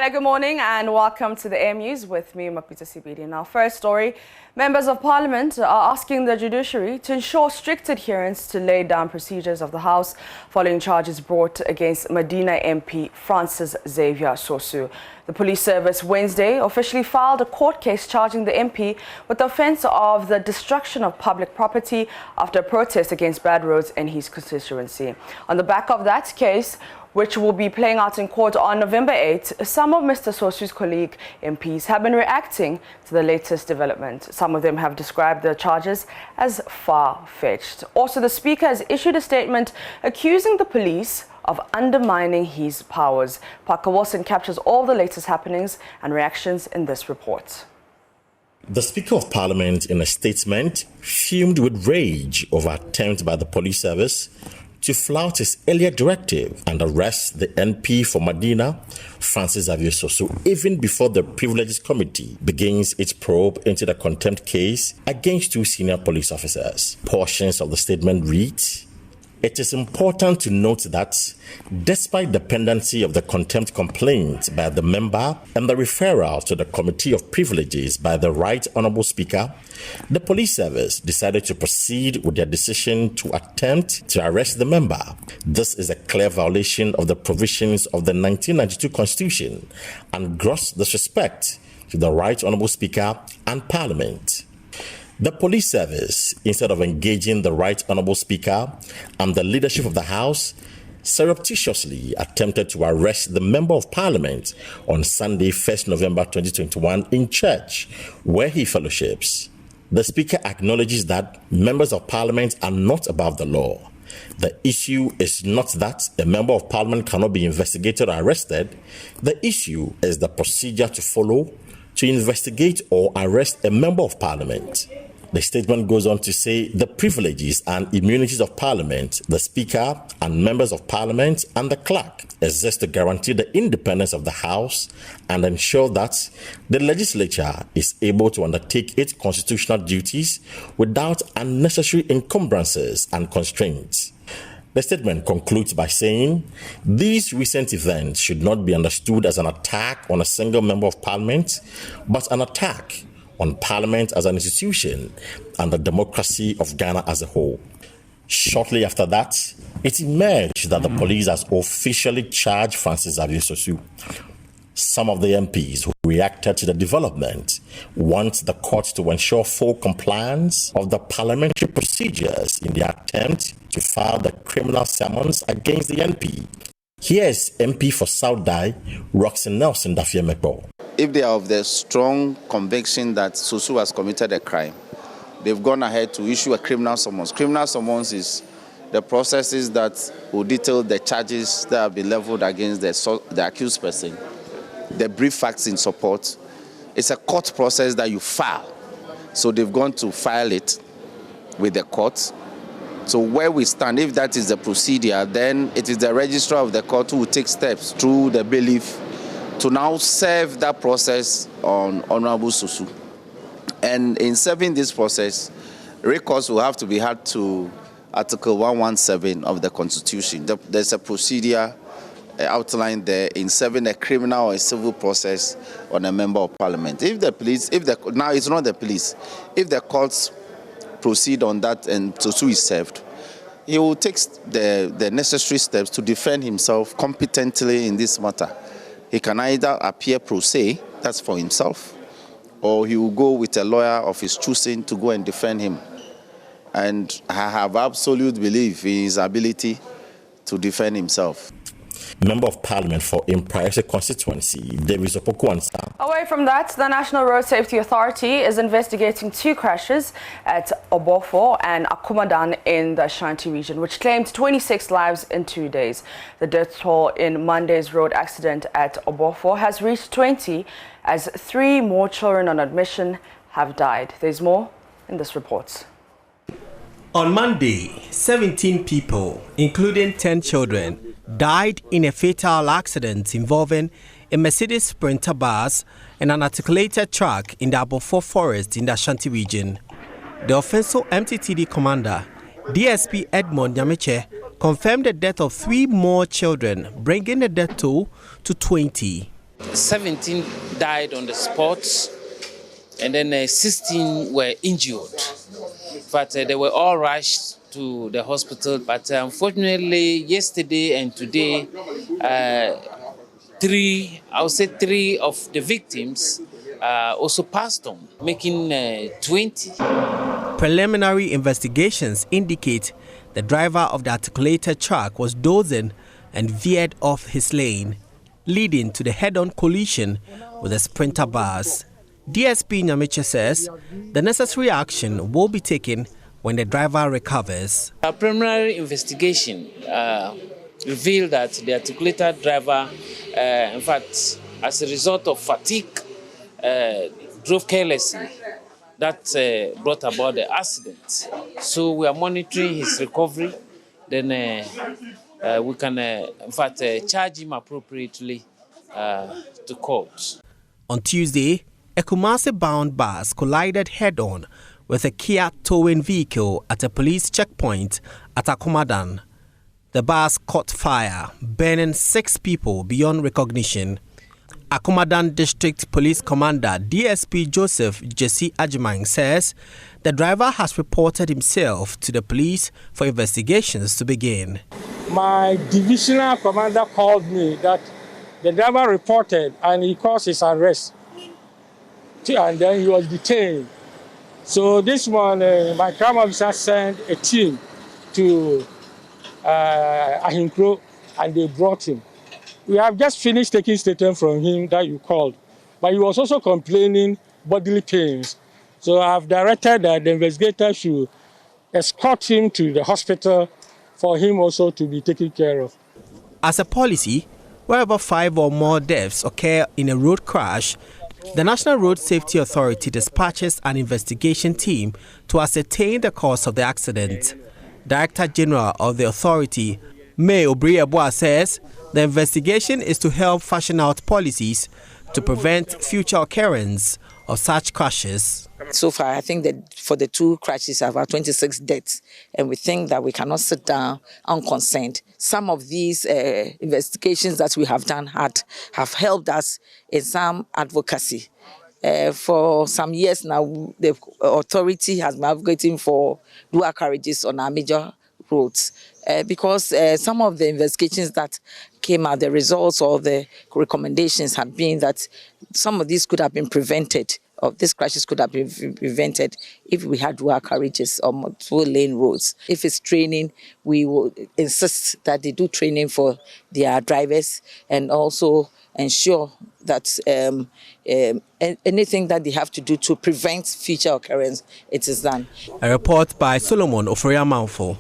Hello, good morning and welcome to the AM News with me, Mapita Sibidi. In our first story, members of parliament are asking the judiciary to ensure strict adherence to laid down procedures of the House following charges brought against Medina MP Francis Xavier Sosu. The police service Wednesday officially filed a court case charging the MP with the offence of the destruction of public property after a protest against bad roads in his constituency. On the back of that case, which will be playing out in court on November 8, some of Mr. Sosu's colleague MPs have been reacting to the latest development. Some of them have described the charges as far-fetched. Also, the Speaker has issued a statement accusing the police of undermining his powers. Parker Wilson captures all the latest happenings and reactions in this report. The Speaker of Parliament, in a statement, fumed with rage over attempt by the police service to flout his earlier directive and arrest the NP for Medina, Francis Xavier Sosu, even before the Privileges Committee begins its probe into the contempt case against two senior police officers. Portions of the statement read, "It is important to note that, despite the pendency of the contempt complaint by the member and the referral to the Committee of Privileges by the Right Honourable Speaker, the police service decided to proceed with their decision to attempt to arrest the member. This is a clear violation of the provisions of the 1992 Constitution and gross disrespect to the Right Honourable Speaker and Parliament. The police service, instead of engaging the Right Honourable Speaker and the leadership of the House, surreptitiously attempted to arrest the Member of Parliament on Sunday, 1st November 2021 in church, where he fellowships. The Speaker acknowledges that members of Parliament are not above the law. The issue is not that a Member of Parliament cannot be investigated or arrested. The issue is the procedure to follow to investigate or arrest a Member of Parliament." The statement goes on to say the privileges and immunities of Parliament, the Speaker and members of Parliament and the clerk exist to guarantee the independence of the House and ensure that the legislature is able to undertake its constitutional duties without unnecessary encumbrances and constraints. The statement concludes by saying, these recent events should not be understood as an attack on a single member of Parliament, but an attack on Parliament as an institution and the democracy of Ghana as a whole. Shortly after that, it emerged that the police has officially charged Francis Xavier Sosu. Some of the MPs who reacted to the development want the court to ensure full compliance of the parliamentary procedures in their attempt to file the criminal summons against the MP. Here's MP for South Dai, Roxy Nelson Dafiemekbo. If they are of the strong conviction that Sosu has committed a crime, they've gone ahead to issue a criminal summons. Criminal summons is the processes that will detail the charges that have been leveled against the accused person, the brief facts in support. It's a court process that you file. So they've gone to file it with the court. So where we stand, if that is the procedure, then it is the registrar of the court who will take steps through the bailiff to now serve that process on Honorable Sosu. And in serving this process, recourse will have to be had to Article 117 of the Constitution. There's a procedure outlined there in serving a criminal or a civil process on a member of Parliament. If the police, now it's not the police, if the courts proceed on that and Sosu is served, he will take the necessary steps to defend himself competently in this matter. He can either appear pro se, that's for himself, or he will go with a lawyer of his choosing to go and defend him. And I have absolute belief in his ability to defend himself. Member of Parliament for Impriority constituency, David Opoku. Away from that, the National Road Safety Authority is investigating two crashes at Obofo and Akumadan in the Ashanti region, which claimed 26 lives in 2 days. The death toll in Monday's road accident at Obofo has reached 20, as 3 more children on admission have died. There's more in this report. On Monday, 17 people, including 10 children, died in a fatal accident involving a Mercedes Sprinter bus and an articulated truck in the Obofo forest in the Ashanti region. The offensive MTTD commander, DSP Edmond Nyamiche, confirmed the death of 3 more children, bringing the death toll to 20. 17 died on the spot, and then 16 were injured. But they were all rushed to the hospital. But unfortunately, yesterday and today, three of the victims also passed on, making 20. Preliminary investigations indicate the driver of the articulated truck was dozing and veered off his lane, leading to the head-on collision with a Sprinter bus. DSP Nyamiche says the necessary action will be taken when the driver recovers. A preliminary investigation revealed that the articulated driver, in fact, as a result of fatigue, drove carelessly. That brought about the accident. So we are monitoring his recovery. Then we can, in fact, charge him appropriately to court. On Tuesday, a Kumasi-bound bus collided head-on with a Kia towing vehicle at a police checkpoint at Akumadan. The bus caught fire, burning 6 people beyond recognition. Akumadan District Police Commander DSP Joseph Jesse Ajimang says the driver has reported himself to the police for investigations to begin. My divisional commander called me that the driver reported and he caused his arrest. And then he was detained. So this morning, my crime officer sent a team to Ahinkro and they brought him. We have just finished taking statement from him that you called, but he was also complaining bodily pains. So I have directed that the investigator should escort him to the hospital for him also to be taken care of. As a policy, wherever 5 or more deaths occur in a road crash, the National Road Safety Authority dispatches an investigation team to ascertain the cause of the accident. Director General of the authority, May Obrieboa, says the investigation is to help fashion out policies to prevent future occurrence of such crashes. So far, I think that for the 2 crashes, about 26 deaths, and we think that we cannot sit down unconcerned. Some of these investigations that we have done have helped us in some advocacy. For some years now, the authority has been advocating for dual carriages on our major roads. Because some of the investigations that came out, the results or the recommendations have been that some of these could have been prevented, or these crashes could have been prevented if we had dual carriages or multiple lane roads. If it's training, we will insist that they do training for their drivers and also ensure that anything that they have to do to prevent future occurrence, it is done. A report by Solomon Oforiamanfo.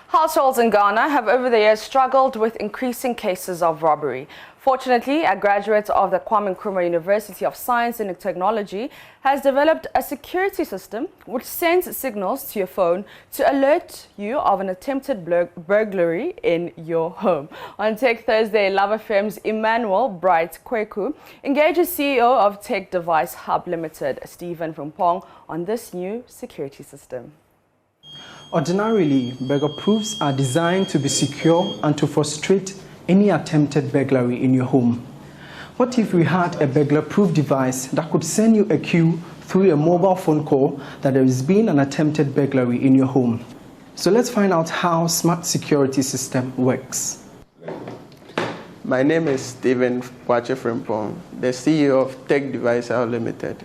Households in Ghana have over the years struggled with increasing cases of robbery. Fortunately, a graduate of the Kwame Nkrumah University of Science and Technology has developed a security system which sends signals to your phone to alert you of an attempted burglary in your home. On Tech Thursday, Love FM's Emmanuel Bright Kweku engages CEO of Tech Device Hub Limited, Stephen Frimpong, on this new security system. Ordinarily, burglar proofs are designed to be secure and to frustrate any attempted burglary in your home. What if we had a burglar-proof device that could send you a cue through a mobile phone call that there has been an attempted burglary in your home? So let's find out how smart security system works. My name is Stephen Frimpong, the CEO of Tech Device Hub Limited.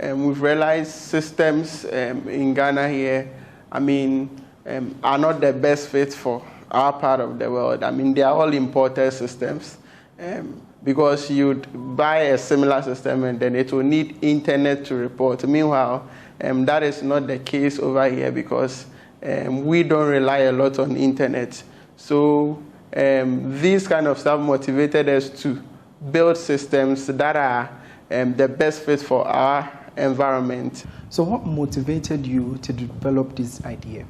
We've realized systems in Ghana here, are not the best fit for our part of the world. They are all imported systems because you'd buy a similar system and then it will need internet to report. Meanwhile, that is not the case over here because we don't rely a lot on internet. So these kind of stuff motivated us to build systems that are the best fit for our environment. So what motivated you to develop this idea?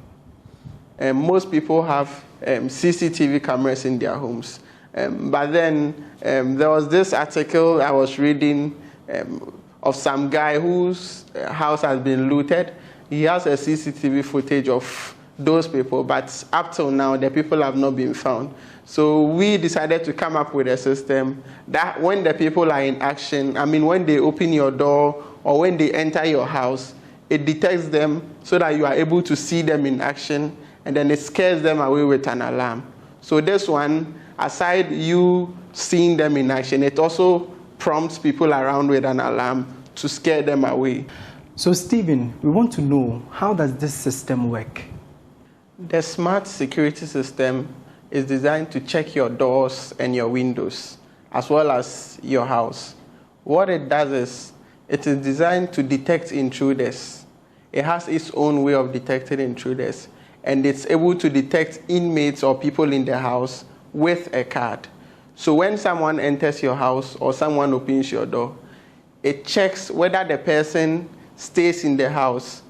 Most people have CCTV cameras in their homes. But then there was this article I was reading of some guy whose house has been looted. He has a CCTV footage of those people, but up till now, the people have not been found. So we decided to come up with a system that when the people are in action, when they open your door or when they enter your house, it detects them so that you are able to see them in action, and then it scares them away with an alarm. So this one, aside you seeing them in action, it also prompts people around with an alarm to scare them away. So Stephen, we want to know, how does this system work? The smart security system is designed to check your doors and your windows, as well as your house. What it does is, it is designed to detect intruders. It has its own way of detecting intruders, and it's able to detect inmates or people in the house with a card. So when someone enters your house or someone opens your door, it checks whether the person stays in the house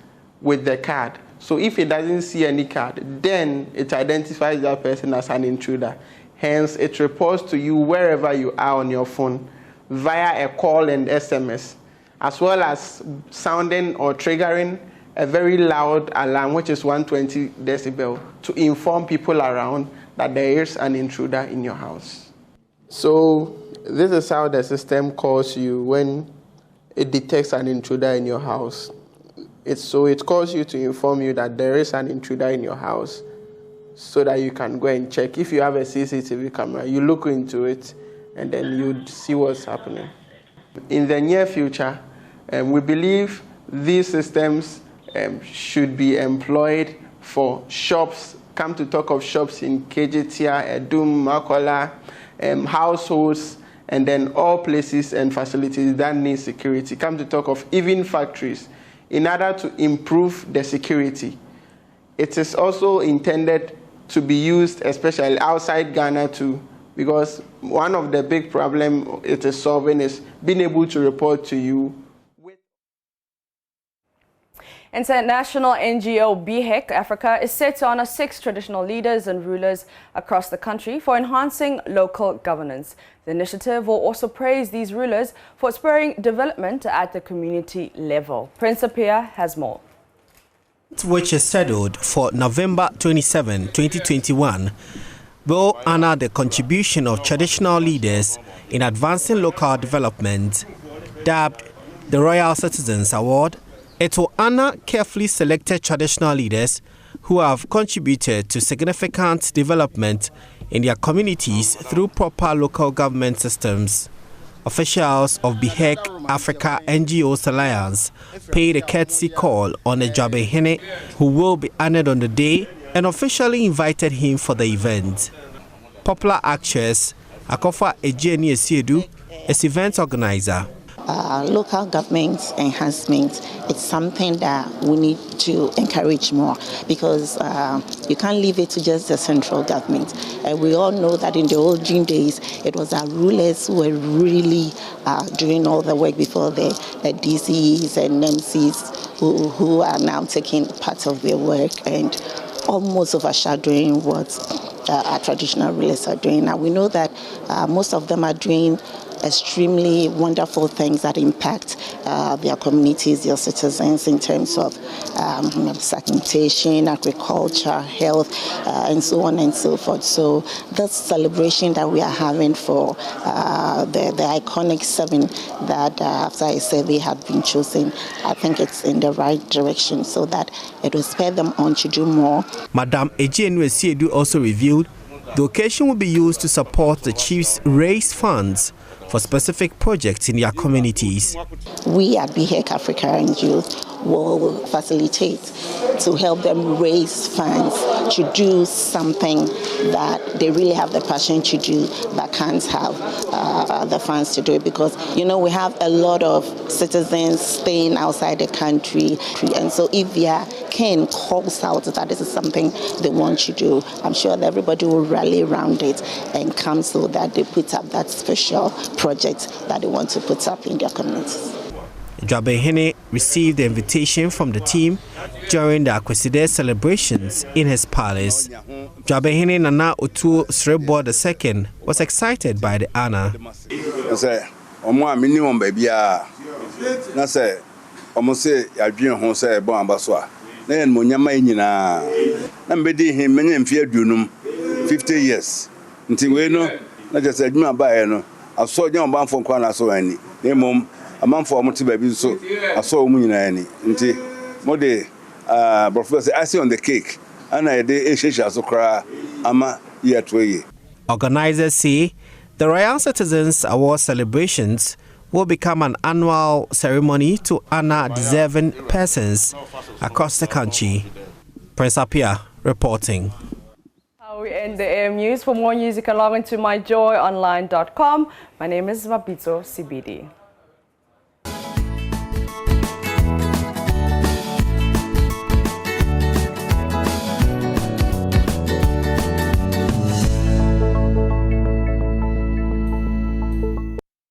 with the card. So if it doesn't see any card, then it identifies that person as an intruder. Hence, it reports to you wherever you are on your phone via a call and SMS, as well as sounding or triggering a very loud alarm, which is 120 decibel, to inform people around that there is an intruder in your house. So this is how the system calls you when it detects an intruder in your house. It calls you to inform you that there is an intruder in your house so that you can go and check. If you have a CCTV camera, you look into it and then you see what's happening. In the near future, we believe these systems should be employed for shops. Come to talk of shops in Kejetia, Edum, Makola, households, and then all places and facilities that need security. Come to talk of even factories, in order to improve the security. It is also intended to be used especially outside Ghana too, because one of the big problems it is solving is being able to report to you. International NGO BHEC Africa is set to honor 6 traditional leaders and rulers across the country for enhancing local governance. The initiative will also praise these rulers for spurring development at the community level. Prince Apia has more. Which is scheduled for November 27, 2021, will honor the contribution of traditional leaders in advancing local development. Dubbed the Royal Citizens Award, it will honor carefully selected traditional leaders who have contributed to significant development in their communities through proper local government systems. Officials of BHEC Africa NGOs Alliance paid a courtesy call on Ejabehene, who will be honored on the day, and officially invited him for the event. Popular actress Akofa Ejeni Esiedu is event organizer. Local government enhancement, it's something that we need to encourage more, because you can't leave it to just the central government. We all know that in the olden days, it was our rulers who were really doing all the work before the DCs and MCs who are now taking part of their work and almost overshadowing what our traditional rulers are doing. Now we know that most of them are doing extremely wonderful things that impact their communities, their citizens, in terms of sanitation, agriculture, health, and so on and so forth. So this celebration that we are having for the iconic 7 that, after I said, they have been chosen, I think it's in the right direction, so that it will spur them on to do more. Madam Ejenu Esiedu also revealed the occasion will be used to support the chiefs raise funds for specific projects in their communities. We at BHEC Africa NGOs will facilitate to help them raise funds to do something that they really have the passion to do but can't have the funds to do it, because we have a lot of citizens staying outside the country, and so if their king calls out that this is something they want to do, I'm sure that everybody will rally around it and come so that they put up that special project that they want to put up in their communities. Jabehene received the invitation from the team during the Akweside celebrations in his palace. Jabehene Nana Otu Srebo II was excited by the honor. na mbedi him many mfie aduonum 50 years nti we no na just adwuma bae no aso nya obanfo kwa na so ani emom amanfo mo te ba bi so aso mu nyina ani nti mo de professor icing on the cake ana e de ehhehia so kra ama yetoye. Organizers say the Royal Citizens Award celebrations will become an annual ceremony to honor deserving persons across the country. Prince Apia reporting. We end the AM News. For more news, you can log into myjoyonline.com. My name is Mapito Sibidi.